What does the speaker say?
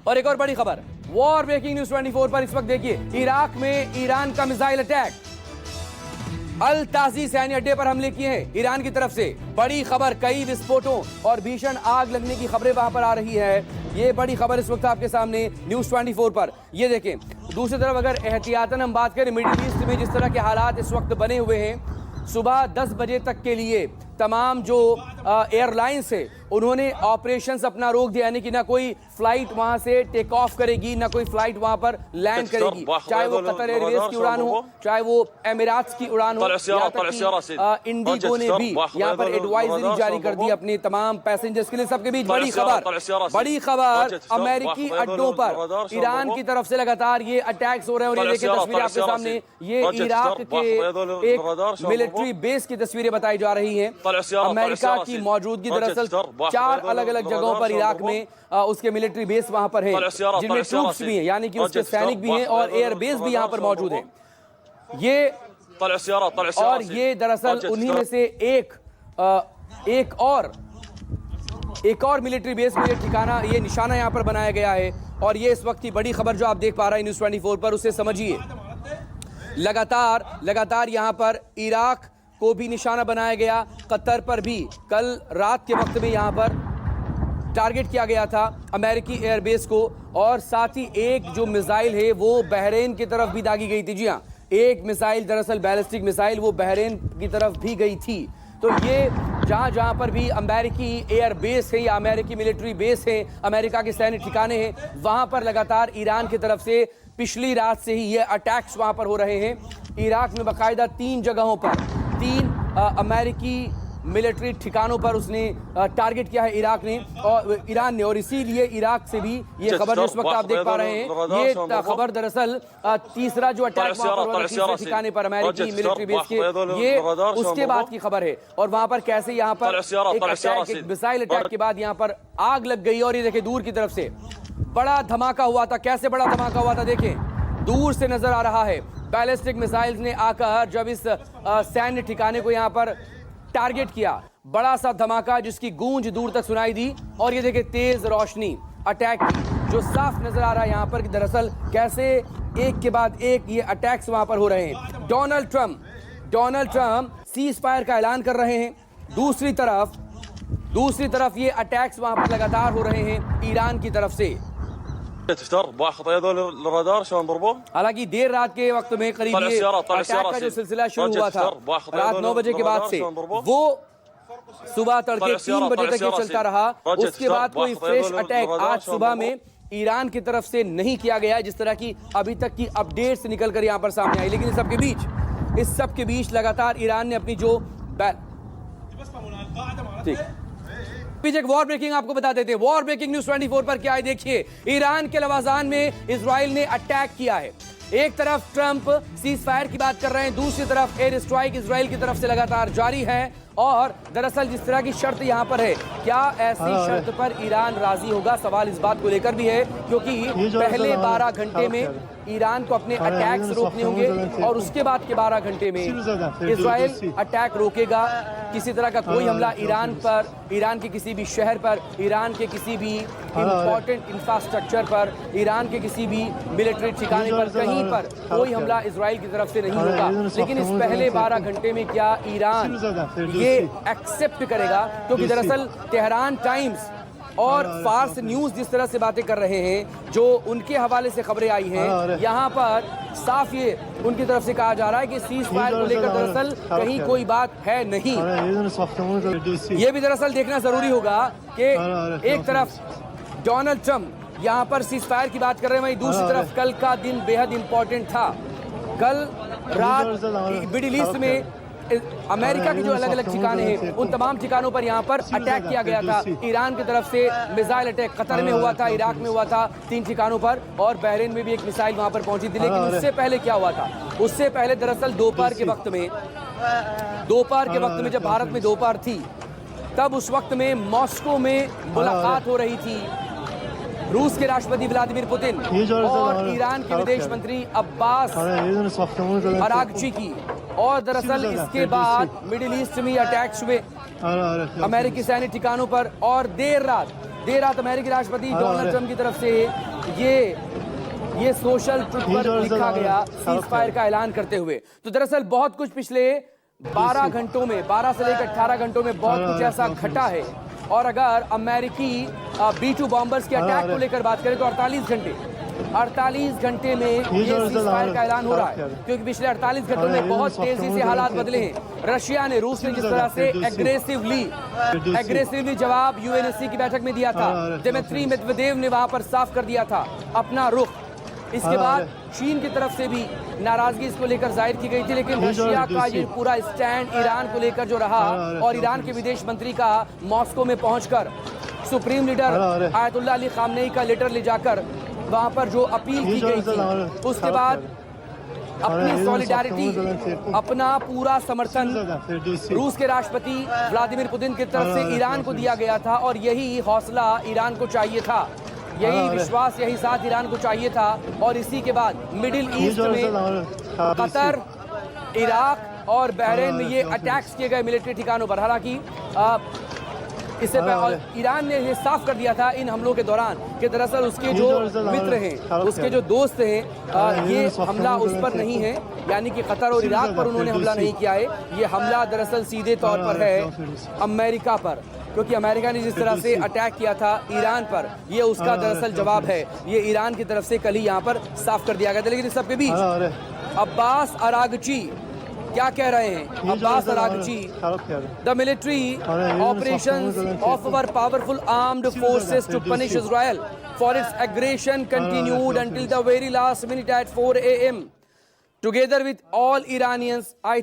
और एक और बड़ी खबर वॉर ब्रेकिंग न्यूज 24 पर इस वक्त देखिए, इराक में ईरान का मिसाइल अटैक, अल ताजी सैन्य अड्डे पर हमले किए हैं ईरान की तरफ से। बड़ी खबर, कई विस्फोटों और भीषण आग लगने की खबरें वहां पर आ रही है। ये बड़ी खबर इस वक्त आपके सामने न्यूज 24 पर। ये देखें, दूसरी तरफ अगर एहतियातन हम बात करें, मिडिल ईस्ट में जिस तरह के हालात इस वक्त बने हुए हैं, सुबह 10 बजे तक के लिए तमाम जो एयरलाइंस है उन्होंने ऑपरेशंस अपना रोक दिया, यानी कि ना कोई फ्लाइट वहां से टेक ऑफ करेगी, ना कोई फ्लाइट वहां पर लैंड करेगी, चाहे वो कतर एयरवेज की उड़ान हो, चाहे वो एमिरेट्स की उड़ान हो। इंडिगो ने भी यहाँ पर एडवाइजरी जारी कर दी अपने तमाम पैसेंजर्स के लिए। सबके बीच बड़ी खबर, अमेरिकी अड्डों पर ईरान की तरफ से लगातार ये अटैक्स हो रहे हैं। और ये देखिए तस्वीरें आपके सामने, ये इराक के एक मिलिट्री बेस की तस्वीरें बताई जा रही हैं। अमेरिका की मौजूदगी दरअसल 4 अलग अलग जगहों पर इराक में उसके मिलिट्री बेस वहां पर है, जिनमें ट्रूप्स भी हैं, यानी कि उसके सैनिक भी हैं और एयर बेस भी यहां पर मौजूद है। ये दरअसल उन्हीं में से एक और मिलिट्री बेस में ये ठिकाना, ये निशाना यहां पर बनाया गया है। और ये इस वक्त की बड़ी खबर जो आप देख पा रहे हैं न्यूज 24 पर, उसे समझिए। लगातार यहां पर इराक को भी निशाना बनाया गया, कतर पर भी कल रात के वक्त में यहां पर टारगेट किया गया था अमेरिकी एयरबेस को। और साथ ही एक जो मिसाइल है वो बहरीन की तरफ भी दागी गई थी। जी हां, एक मिसाइल दरअसल बैलिस्टिक मिसाइल वो बहरीन की तरफ भी गई थी। तो ये जहां पर भी अमेरिकी एयर बेस है या अमेरिकी मिलिट्री बेस है, अमेरिका के सैन्य ठिकाने हैं, वहां पर लगातार ईरान की तरफ से पिछली रात से ही ये अटैक्स वहां पर हो रहे हैं। इराक में बाकायदा 3 जगहों पर 3 अमेरिकी मिलिट्री ठिकानों पर उसने टारगेट किया है ईरान ने। और इसीलिए इराक से भी ये खबर जो इस वक्त आप देख पा रहे हैं, ये खबर दरअसल तीसरा जो अटैक वहां पर हुआ तीसरे ठिकाने पर अमेरिकी मिलिट्री बेस के, ये उसके बाद की खबर है। और वहां पर कैसे यहाँ पर एक मिसाइल अटैक के बाद यहाँ पर आग लग गई। और ये देखे दूर की तरफ से बड़ा धमाका हुआ था। कैसे बड़ा धमाका हुआ था देखें, दूर से नजर आ रहा है। बैलिस्टिक मिसाइल्स ने आकर जब इस सैन्य ठिकाने को यहाँ पर टारगेट किया, बड़ा सा धमाका जिसकी गूंज दूर तक सुनाई दी। और ये देखिए तेज रोशनी अटैक की, जो साफ नजर आ रहा है यहाँ पर कि दरअसल कैसे एक के बाद एक ये अटैक्स वहां पर हो रहे हैं। डोनाल्ड ट्रंप सीज फायर का ऐलान कर रहे हैं। दूसरी तरफ ये अटैक्स वहां पर लगातार हो रहे हैं ईरान की तरफ से। हालांकि देर रात के वक्त में करीब ये अटैक का जो सिलसिला शुरू हुआ था रात 9 बजे के बाद से, वो सुबह तड़के 3 बजे तक ये चलता रहा। उसके बाद कोई फ्रेश अटैक आज सुबह में ईरान की तरफ से नहीं किया गया, जिस तरह की अभी तक की अपडेट्स निकल कर यहाँ पर सामने आई। लेकिन इस सब के बीच लगातार ईरान ने अपनी जो एक वॉर ब्रेकिंग आपको बता देते हैं। वॉर ब्रेकिंग न्यूज 24 पर क्या है देखिए, ईरान के लवाजान में इजराइल ने अटैक किया है। एक तरफ ट्रंप सीज फायर की बात कर रहे हैं, दूसरी तरफ एयर स्ट्राइक इजराइल की तरफ से लगातार जारी है। और दरअसल जिस तरह की शर्त यहां पर है, क्या ऐसी शर्त पर ईरान राजी होगा, सवाल इस बात को लेकर भी है, क्योंकि पहले 12 घंटे में ईरान को अपने अटैक्स रोकने होंगे और उसके बाद के 12 घंटे में इजराइल अटैक रोकेगा। किसी तरह का कोई हमला ईरान पर, ईरान के किसी भी शहर पर, ईरान के किसी भी इंपॉर्टेंट इंफ्रास्ट्रक्चर पर, ईरान के किसी भी मिलिट्री ठिकाने पर, कहीं पर कोई हमला इजराइल की तरफ से नहीं होगा। लेकिन इस पहले 12 घंटे में क्या ईरान ये एक्सेप्ट करेगा? क्योंकि दरअसल तेहरान टाइम्स और फार्स न्यूज जिस तरह से बातें कर रहे हैं, जो उनके हवाले से खबरें आई हैं, यहाँ पर साफ ये उनकी तरफ से कहा जा रहा है कि सीज फायर को लेकर दरअसल कहीं कोई बात है नहीं। ये भी दरअसल देखना जरूरी होगा कि एक तरफ डोनाल्ड ट्रंप यहाँ पर सीज फायर की बात कर रहे हैं, वहीं दूसरी तरफ कल का दिन बेहद इंपॉर्टेंट था। कल रात मिडिल ईस्ट में अमेरिका के जो अलग अलग ठिकाने हैं, उन तमाम ठिकानों पर यहाँ पर अटैक किया गया था। ईरान की तरफ से मिसाइल अटैक कतर में हुआ था, इराक में हुआ था 3 ठिकानों पर, और बहरीन में भी एक मिसाइल वहां पर पहुंची थी। लेकिन उससे पहले क्या हुआ था? उससे पहले दरअसल दोपहर के वक्त में जब भारत में दोपहर थी, तब उस वक्त में मॉस्को में मुलाकात हो रही थी रूस के राष्ट्रपति व्लादिमीर पुतिन और ईरान के विदेश मंत्री अब्बास अरागची की। और दरअसल इसके बाद मिडिल ईस्ट में अटैक्स हुए अमेरिकी सैन्य ठिकानों पर। और देर रात अमेरिकी राष्ट्रपति डोनाल्ड ट्रंप की तरफ से ये सोशल ट्विट पर लिखा गया सीज फायर का ऐलान करते हुए। तो दरअसल बहुत कुछ पिछले 12 घंटों में, 12 से लेकर 18 घंटों में बहुत कुछ ऐसा घटा है। और अगर अमेरिकी B-2 बॉम्बर्स के अटैक को लेकर बात करें तो 48 घंटे में ये सीज फायर का ऐलान हो रहा है, क्योंकि पिछले 48 घंटों में बहुत तेजी से हालात बदले हैं। रशिया ने, रूस ने जिस तरह से एग्रेसिवली जवाब यूएनएससी की बैठक में दिया था, दिमित्री मेदवेदेव ने वहां पर साफ कर दिया था अपना रुख। इसके बाद चीन की तरफ से भी नाराजगी इसको लेकर जाहिर की गई थी, लेकिन रशिया का ये पूरा स्टैंड ईरान को लेकर जो रहा, और ईरान के विदेश मंत्री का मॉस्को में पहुंचकर supreme leader Ayatollah Ali Khamenei का लेटर ले जाकर वहां पर जो अपील की गई थी, उसके बाद अपनी सॉलिडारिटी, अपना पूरा समर्थन रूस के राष्ट्रपति व्लादिमीर पुतिन की तरफ से ईरान को दिया गया था। और यही हौसला ईरान को चाहिए था, यही विश्वास, यही साथ ईरान को चाहिए था। और इसी के बाद मिडिल ईस्ट में कतर, इराक और बहरीन में ये अटैक्स किए गए मिलिट्री ठिकानों पर। हालांकि इससे पहले ईरान ने ये साफ कर दिया था इन हमलों के दौरान कि दरअसल उसके जो मित्र हैं, उसके जो दोस्त हैं, ये हमला उस पर नहीं है, यानी कि कतर और इराक पर उन्होंने हमला नहीं किया है। ये हमला दरअसल सीधे तौर पर है अमेरिका पर, क्योंकि अमेरिका ने जिस तरह से अटैक किया था ईरान पर, ये उसका दरअसल जवाब है। ये ईरान की तरफ से कल ही यहाँ पर साफ कर दिया गया था। लेकिन इस सबके बीच अब्बास अरागची क्या कह रहे हैं? Abbas Araghchi, the military operations of our powerful armed forces to punish Israel for its aggression continued until the very last minute at 4 AM. Together with all Iranians, I think